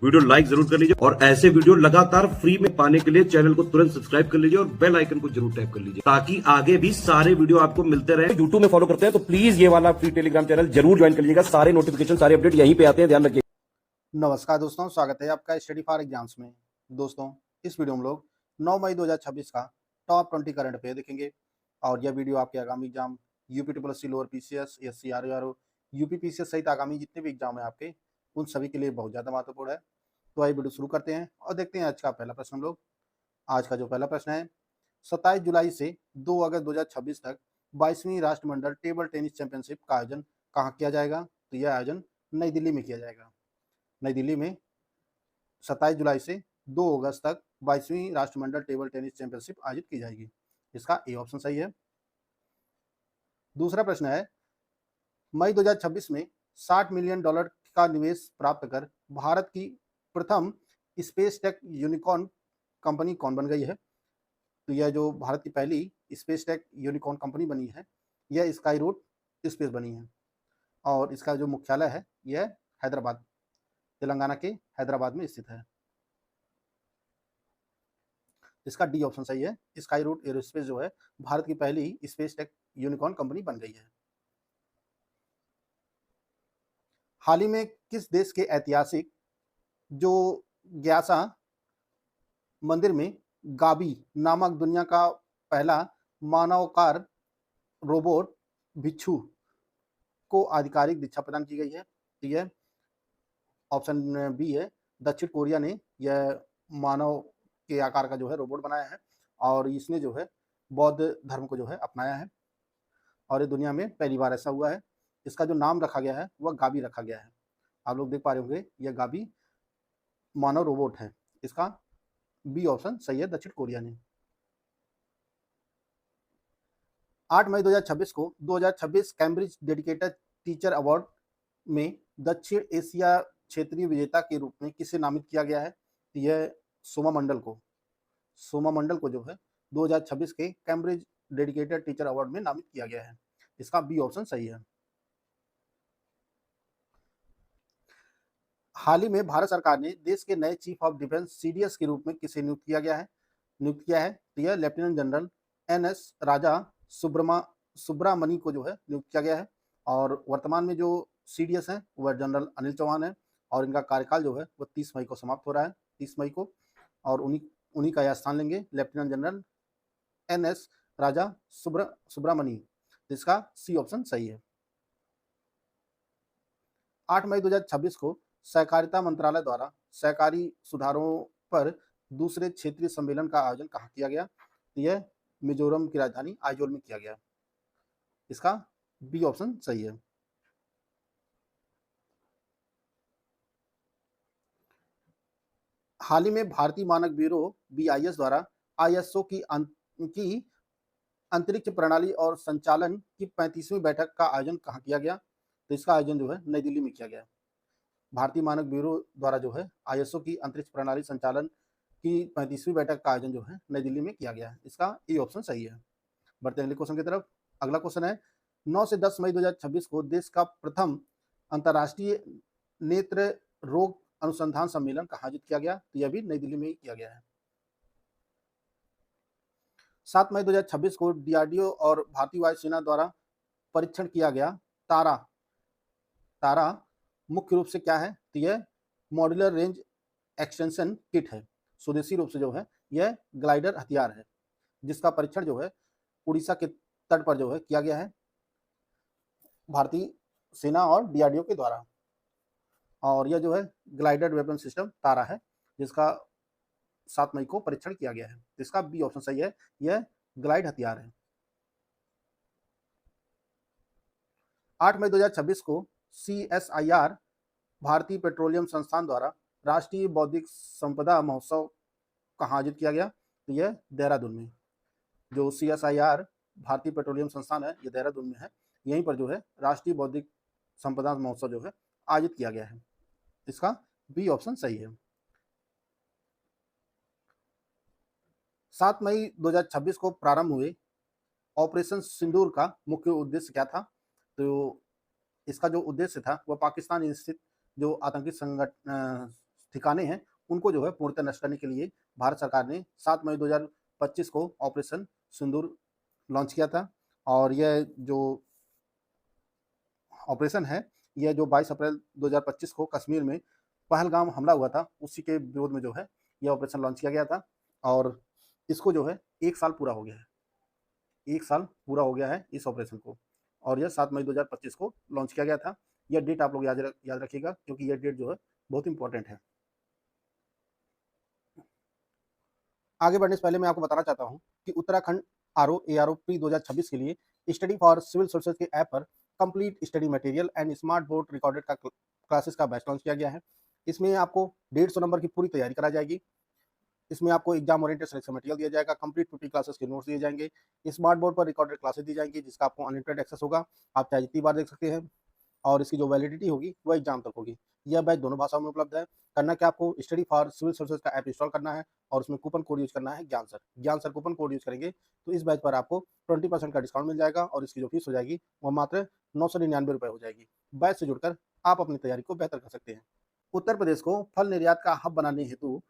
Video like जरूर कर लीजिए और ऐसे वीडियो लगातार फ्री में पाने के लिए चैनल को तुरंत सब्सक्राइब कर लीजिए और बेल आइकन को जरूर टैप कर लीजिए ताकि आगे भी सारे वीडियो आपको मिलते रहे। यूट्यूब में फॉलो करते हैं तो प्लीज ये वाला फ्री टेलीग्राम चैनल जरूर ज्वाइन कर लीजिएगा। सारे नोटिफिकेशन सारे अपडेट यहीं पे आते हैं, ध्यान रखिए। नमस्कार दोस्तों, स्वागत है आपका स्टडी फॉर एग्जाम्स में। दोस्तों, इस वीडियो में लोग 9 मई 2026 का टॉप 20 करंट अफेयर देखेंगे और यह वीडियो आपके आगामी exam UP triple SC lower PCS, SC RRO, UP PCS सहित आगामी जितने भी एग्जाम है आपके, उन सभी के लिए बहुत ज़्यादा महत्वपूर्ण है। तो आइए वीडियो शुरू करते हैं और देखते हैं आज का पहला प्रश्न। हम लोग आज का जो पहला प्रश्न है, 27 जुलाई से 2 अगस्त 2026 तक 22वीं राष्ट्रमंडल टेबल टेनिस चैंपियनशिप का आयोजन कहाँ किया जाएगा? तो यह आयोजन नई दिल्ली में किया जाएगा। नई दिल्ली में 27 जुलाई से 2 अगस्त तक 22वीं राष्ट्रमंडल टेबल टेनिस चैंपियनशिप आयोजित की जाएगी। इसका ए ऑप्शन सही है। दूसरा प्रश्न है, मई 2026 में $60 मिलियन का निवेश प्राप्त कर भारत की प्रथम स्पेस टेक यूनिकॉर्न कंपनी कौन बन गई है? तो यह जो भारत की पहली स्पेस टेक यूनिकॉर्न कंपनी बनी है, यह स्काई रूट स्पेस बनी है और इसका जो मुख्यालय है यह हैदराबाद, तेलंगाना के हैदराबाद में स्थित है। इसका डी ऑप्शन सही है। स्काई रूट एरोस्पेस जो है भारत की पहली स्पेस टेक यूनिकॉर्न कंपनी बन गई है। हाल ही में किस देश के ऐतिहासिक जो ग्यासा मंदिर में गाबी नामक दुनिया का पहला मानवकार रोबोट भिक्षु को आधिकारिक दीक्षा प्रदान की गई है? तो यह ऑप्शन बी है। दक्षिण कोरिया ने यह मानव के आकार का जो है रोबोट बनाया है और इसने जो है बौद्ध धर्म को जो है अपनाया है और ये दुनिया में पहली बार ऐसा हुआ है। इसका जो नाम रखा गया है वह गाबी रखा गया है। आप लोग देख पा रहे होंगे यह गाबी मानव रोबोट है। इसका बी ऑप्शन सही है, दक्षिण कोरिया ने। 8 मई 2026 को 2026 कैम्ब्रिज डेडिकेटेड टीचर अवार्ड में दक्षिण एशिया क्षेत्रीय विजेता के रूप में किसे नामित किया गया है? यह सोमा मंडल को जो है 2026 के कैम्ब्रिज डेडिकेटेड टीचर अवार्ड में नामित किया गया है। इसका बी ऑप्शन सही है। हाल ही में भारत सरकार ने देश के नए चीफ ऑफ डिफेंस सीडीएस के रूप में किसे नियुक्त किया है? तो यह लेफ्टिनेंट जनरल एनएस राजा सुब्रामणी को जो है नियुक्त किया गया है और वर्तमान में जो सीडीएस है वह जनरल अनिल चौहान है और इनका कार्यकाल जो है वह 30 मई को समाप्त हो रहा है, 30 मई को, और उन्हीं का यह स्थान लेंगे लेफ्टिनेंट जनरल एनएस राजा सुब्रामणी। इसका सी ऑप्शन सही है। 8 मई 2026 को सहकारिता मंत्रालय द्वारा सहकारी सुधारों पर दूसरे क्षेत्रीय सम्मेलन का आयोजन कहाँ किया गया? तो यह मिजोरम की राजधानी आइजोल में किया गया। इसका बी ऑप्शन सही है। हाल ही में भारतीय मानक ब्यूरो बीआईएस द्वारा आईएसओ की अंतरिक्ष प्रणाली और संचालन की 35वीं बैठक का आयोजन कहाँ किया गया? तो इसका आयोजन जो है नई दिल्ली में किया गया। भारतीय मानक ब्यूरो द्वारा जो है आईएसओ की अंतरिक्ष प्रणाली संचालन की 35वीं बैठक का आयोजन जो है नई दिल्ली में किया गया है। इसका ए ऑप्शन सही है। बढ़ते हैं अगले क्वेश्चन की तरफ। अगला क्वेश्चन है, 9 से 10 मई 2026 को देश का प्रथम अंतर्राष्ट्रीय नेत्र रोग अनुसंधान सम्मेलन कहाँ आयोजित किया गया? तो यह भी नई दिल्ली में ही किया गया है। 7 मई 2026 को डीआरडीओ और भारतीय वायुसेना द्वारा परीक्षण किया गया तारा मुख्य रूप से क्या है? तो यह मॉड्यूलर रेंज एक्सटेंशन किट है। स्वदेशी रूप से जो है यह ग्लाइडर हथियार है जिसका परीक्षण जो है उड़ीसा के तट पर जो है किया गया है भारतीय सेना और डीआरडीओ के द्वारा, और यह जो है ग्लाइडर वेपन सिस्टम तारा है जिसका 7 मई को परीक्षण किया गया है। इसका बी ऑप्शन सही है, यह ग्लाइड हथियार है। 8 मई 2026 को CSIR भारतीय पेट्रोलियम संस्थान द्वारा राष्ट्रीय बौद्धिक संपदा महोत्सव कहाँ आयोजित किया गया? तो यह देहरादून में। जो CSIR भारतीय पेट्रोलियम संस्थान है यह देहरादून में है। यहीं पर जो है राष्ट्रीय बौद्धिक संपदा महोत्सव जो है आयोजित किया गया है। इसका बी ऑप्शन सही है। 7 मई 2026 को प्रारंभ हुए ऑपरेशन सिंदूर का मुख्य उद्देश्य क्या था? तो इसका जो उद्देश्य था वह पाकिस्तान स्थित जो आतंकी ठिकाने हैं उनको जो है पूर्णतः नष्ट करने के लिए भारत सरकार ने 7 मई 2025 को ऑपरेशन सिंदूर लॉन्च किया था। और यह जो ऑपरेशन है, यह जो 22 अप्रैल 2025 को कश्मीर में पहलगाम हमला हुआ था, उसी के विरोध में जो है यह ऑपरेशन लॉन्च किया गया था। और इसको जो है 1 साल पूरा हो गया है, 1 साल पूरा हो गया है इस ऑपरेशन को। और यह 7 मई 2025 को लॉन्च किया गया था। यह डेट आप लोग याद रखिएगा, क्योंकि यह डेट जो है बहुत इंपॉर्टेंट है। आगे बढ़ने से पहले मैं आपको बताना चाहता हूं कि उत्तराखंड ARO प्री 2026 के लिए स्टडी फॉर सिविल सर्विसेज के ऐप पर complete study material and smart board recorded का क्लासेस का बैच लॉन्च किया गया है। इसमें आपको 150 नंबर की पूरी तैयारी कराई जाएगी। इसमें आपको एग्जाम ओरिएंटेड सिलेक्शन मटेरियल दिया जाएगा, कंप्लीट 50 क्लासेस के नोट्स दिए जाएंगे, स्मार्ट बोर्ड पर रिकॉर्डेड क्लासेस दी जाएंगी, जिसका आपको अनलिमिटेड एक्सेस होगा, आप चाहे जितनी बार देख सकते हैं। और इसकी जो वैलिडिटी होगी वह एग्जाम तक होगी। यह बैच दोनों भाषाओं में उपलब्ध है। करना क्या, आपको स्टडी फॉर सिविल सर्विसेज का ऐप इंस्टॉल करना है और उसमें कूपन कोड यूज करना है ज्ञान सर कूपन कोड यूज करेंगे तो इस बैच पर आपको 20% का डिस्काउंट मिल जाएगा और इसकी जो फीस हो जाएगी वह मात्र 999 रुपये हो जाएगी। बैच से जुड़कर आप अपनी तैयारी को बेहतर कर सकते हैं। उत्तर प्रदेश को फल निर्यात का हब बनाने हेतु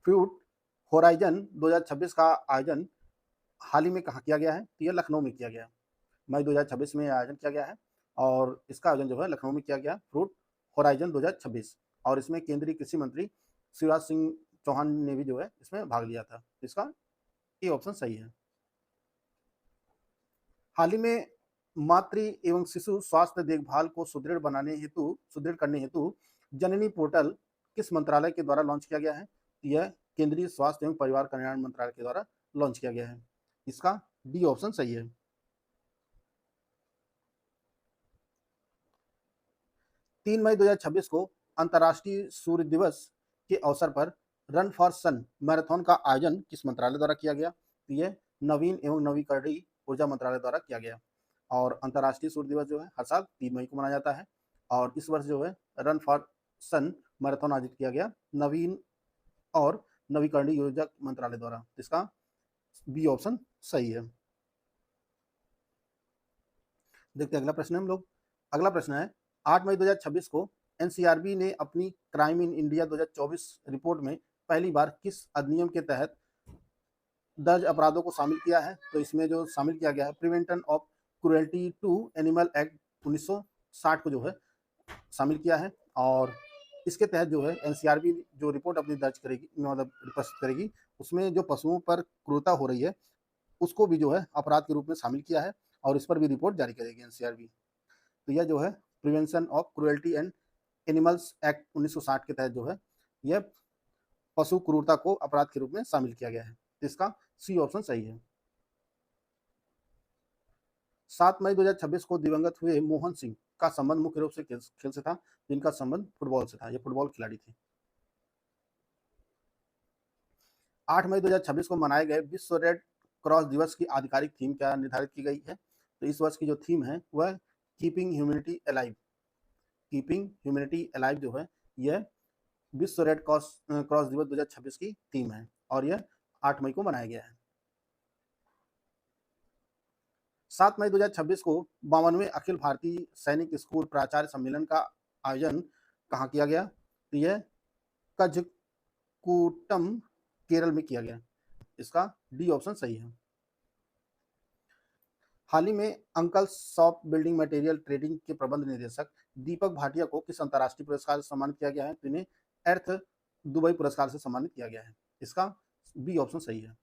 फ्रूट होराइजन 2026 का आयोजन हाल ही में कहाँ किया गया है, तो यह लखनऊ में किया गया है। मई 2026 में आयोजन किया गया है और इसका आयोजन जो है लखनऊ में किया गया, फ्रूट होराइजन 2026। और इसमें केंद्रीय कृषि मंत्री शिवराज सिंह चौहान ने भी जो है इसमें भाग लिया था। इसका ये ऑप्शन सही है। हाल ही में मातृ एवं शिशु स्वास्थ्य देखभाल को सुदृढ़ करने हेतु जननी पोर्टल किस मंत्रालय के द्वारा लॉन्च किया गया है, यह केंद्रीय स्वास्थ्य एवं परिवार कल्याण मंत्रालय के द्वारा लॉन्च किया गया है। इसका डी ऑप्शन सही है। 3 मई 2026 को अंतर्राष्ट्रीय सूर्य दिवस के अवसर पर रन फॉर सन मैराथन का आयोजन किस मंत्रालय द्वारा किया गया, तो यह नवीन एवं नवीकरणीय ऊर्जा मंत्रालय द्वारा किया गया। और अंतर्राष्ट्रीय सूर्य दिवस जो है हर साल 3 मई को मनाया जाता है और इस वर्ष जो है रन फॉर सन मैराथन आयोजित किया गया नवीन और नवीकरणीय ऊर्जा मंत्रालय द्वारा। इसका बी ऑप्शन सही है। देखते हैं अगला प्रश्न हम लोग। अगला प्रश्न है 8 मई 2026 को एनसीआरबी ने अपनी क्राइम इन इंडिया 2024 रिपोर्ट में पहली बार किस अधिनियम के तहत दर्ज अपराधों को शामिल किया है, तो इसमें जो शामिल किया गया है prevention of cruelty to animal act 1960 को जो है शामिल किया है। और इसके तहत जो है एनसीआरबी जो रिपोर्ट अपनी दर्ज करेगी, मतलब प्रस्तुत करेगी, उसमें जो पशुओं पर क्रूरता हो रही है उसको भी जो है अपराध के रूप में शामिल किया है और इस पर भी रिपोर्ट जारी करेगी एनसीआरबी। तो यह जो है prevention of cruelty and animals act 1960 के तहत जो है यह पशु क्रूरता को अपराध के रूप में शामिल किया गया है। इसका सी ऑप्शन सही है। 7 मई 2026 को दिवंगत हुए मोहन सिंह का संबंध मुख्य रूप से खेल से था, जिनका संबंध फुटबॉल से था, ये फुटबॉल खिलाड़ी थे। 8 मई 2026 को मनाए गए विश्व रेड क्रॉस दिवस की आधिकारिक थीम क्या निर्धारित की गई है, तो इस वर्ष की जो थीम है वह keeping humanity alive. Keeping humanity alive जो है यह विश्व रेड क्रॉस दिवस 2026 की थीम है और यह 8 मई को मनाया गया है। 7 मई 2026 को 52वें अखिल भारतीय सैनिक स्कूल प्राचार्य सम्मेलन का आयोजन कहाँ किया गया, तो यह कझकूटम केरल में किया गया। इसका डी ऑप्शन सही है। हाल ही में uncle shop building material trading के प्रबंध निदेशक दीपक भाटिया को किस अंतर्राष्ट्रीय पुरस्कार से सम्मानित किया गया है, तो इन्हें अर्थ दुबई पुरस्कार से सम्मानित किया गया है। इसका बी ऑप्शन सही है।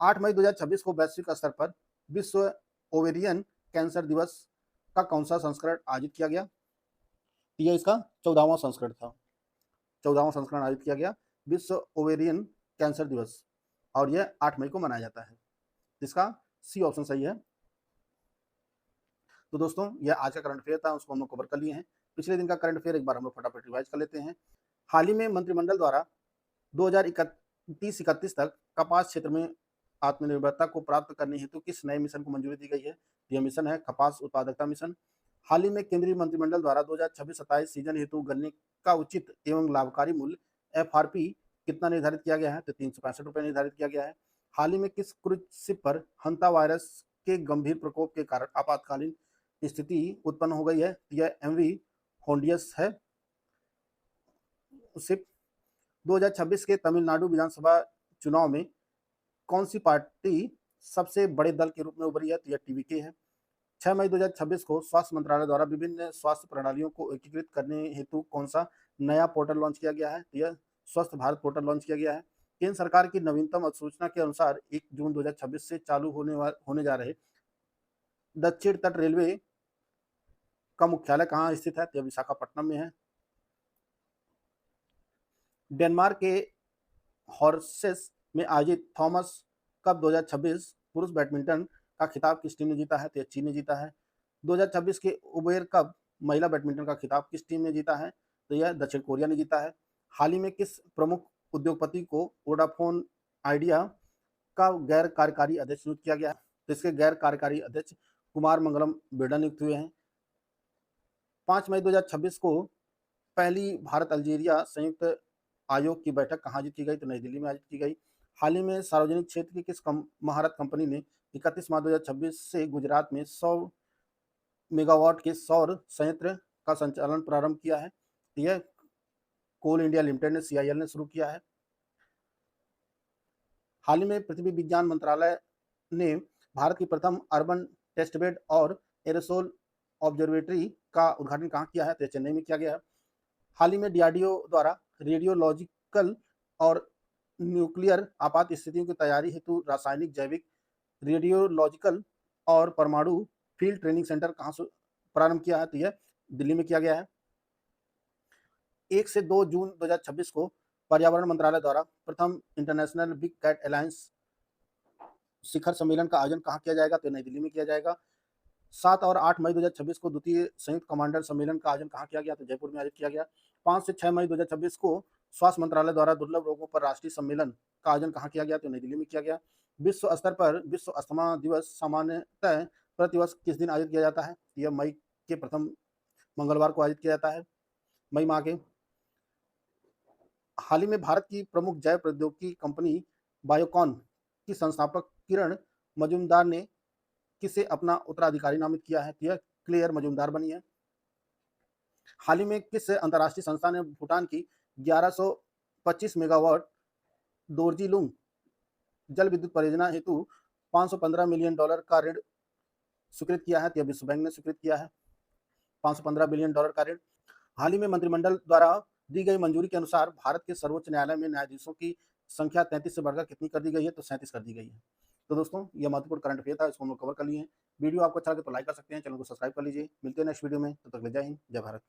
8 मई 2026 को वैश्विक स्तर पर विश्व ओवेरियन कैंसर दिवस का कौन सा संस्करण आयोजित किया गया, यह इसका 14वां संस्करण था। 14वां संस्करण आयोजित किया गया विश्व ओवेरियन कैंसर दिवस और यह 8 मई को मनाया जाता है। इसका सी ऑप्शन सही है। तो दोस्तों यह आज का करंट अफेयर था, उसको हम लोग कवर कर लिए हैं। पिछले दिन का करंट अफेयर एक बार हम लोग फटाफट रिवाइज कर लेते हैं। हाल ही में मंत्रिमंडल द्वारा 2031 तक कपास क्षेत्र में आत्मनिर्भरता को प्राप्त करने हेतु किस नए मिशन को मंजूरी दी गई है, यह मिशन है कपास उत्पादकता मिशन। हाल ही में केंद्रीय मंत्रिमंडल द्वारा 2026-27 सीजन हेतु गन्ने का उचित एवं लाभकारी मूल्य FRP कितना निर्धारित किया गया है, तो 365 रुपये निर्धारित किया गया है। हाल ही में किस क्रूज शिप पर हंता वायरस के गंभीर प्रकोप के कारण आपातकालीन स्थिति उत्पन्न हो गई है, यह MV होंडियस है। सिर्फ 2026 के तमिलनाडु विधानसभा चुनाव में कौन सी पार्टी सबसे बड़े दल के रूप में उभरी है? तो यह टीवीके है। 6 मई 2026 को स्वास्थ्य मंत्रालय द्वारा विभिन्न स्वास्थ्य प्रणालियों को एकीकृत करने हेतु कौन सा नया पोर्टल लॉन्च किया गया है? तो यह स्वस्थ भारत पोर्टल लॉन्च किया गया है। केंद्र सरकार की नवीनतम अधिसूचना के अनुसार 1 जून 2026 से चालू होने जा रहे दक्षिण तट रेलवे का मुख्यालय कहाँ स्थित है? तो यह विशाखापट्टनम में है। डेनमार्क के हॉर्सेस में आयोजित थॉमस कप 2026 पुरुष बैडमिंटन का खिताब किस टीम ने जीता है? तो यह चीन ने जीता है। 2026 के उबेर कप महिला बैडमिंटन का खिताब किस टीम ने जीता है? तो यह दक्षिण कोरिया ने जीता है। हाल ही में किस प्रमुख उद्योगपति को वोडाफोन आइडिया का गैर कार्यकारी अध्यक्ष नियुक्त किया गया है? तो इसके गैर कार्यकारी अध्यक्ष कुमार मंगलम बिरला नियुक्त हुए हैं। 5 मई 2026 को पहली भारत अल्जीरिया संयुक्त आयोग की बैठक कहाँ आयोजित की गई? तो नई दिल्ली में आयोजित की गई। हाल ही में सार्वजनिक क्षेत्र की किस महारत कंपनी ने 31 मार्च 2026 से गुजरात में 100 मेगावाट के सौर संयंत्र का संचालन प्रारंभ किया है? यह कोल इंडिया लिमिटेड ने CIL ने शुरू किया है। हाल ही में पृथ्वी विज्ञान मंत्रालय ने भारत की प्रथम अर्बन टेस्टबेड और एरोसोल ऑब्जर्वेटरी का उद्घाटन कहाँ किया है? तो चेन्नई में किया गया है। हाल ही में DRDO द्वारा रेडियोलॉजिकल और न्यूक्लियर आपात स्थितियों की तैयारी हेतु रासायनिक, जैविक, रेडियोलॉजिकल और परमाणु फील्ड ट्रेनिंग सेंटर कहाँ से प्रारंभ किया है? तो यह दिल्ली में किया गया है। 1 से 2 जून 2026 को पर्यावरण मंत्रालय द्वारा प्रथम इंटरनेशनल बिग कैट अलायंस शिखर सम्मेलन का आयोजन कहाँ किया जाएगा? तो नई दिल्ली में किया जाएगा। 7 और 8 मई 2026 को द्वितीय संयुक्त कमांडर सम्मेलन का आयोजन कहाँ किया गया? तो जयपुर में आयोजित किया गया। 5 से 6 मई 2026 को स्वास्थ्य मंत्रालय द्वारा दुर्लभ रोगों पर राष्ट्रीय सम्मेलन का आयोजन कहाँ किया गया? तो नई दिल्ली में किया गया। विश्व स्तर पर विश्व अस्थमा दिवस सामान्यतः प्रतिवर्ष किस दिन आयोजित किया जाता है? यह मई के प्रथम मंगलवार को आयोजित किया जाता है, मई माह के। हाल ही में भारत की प्रमुख जैव प्रौद्योगिकी कंपनी बायोकॉन की संस्थापक किरण मजूमदार ने किसे अपना उत्तराधिकारी नामित किया है? तो यह क्लेयर मजूमदार बनी है। हाल ही में किस अंतर्राष्ट्रीय संस्था ने भूटान की 1125 मेगावाट दोरजीलुंग जल विद्युत परियोजना हेतु $515 मिलियन का ऋण स्वीकृत किया है? तो यह विश्व बैंक ने स्वीकृत किया है, $515 बिलियन का ऋण। हाल ही में मंत्रिमंडल द्वारा दी गई मंजूरी के अनुसार भारत के सर्वोच्च न्यायालय में न्यायाधीशों की संख्या 33 से बढ़कर कितनी कर दी गई है? तो 37 कर दी गई है। तो दोस्तों, यह महत्वपूर्ण करंट अफेयर था, इसको हम लोग कवर कर लिए हैं। वीडियो आपको अच्छा लगे तो लाइक कर सकते हैं, चैनल को सब्सक्राइब कर लीजिए। मिलते हैं नेक्स्ट वीडियो में, तब तक ले जय हिंद, जय भारत।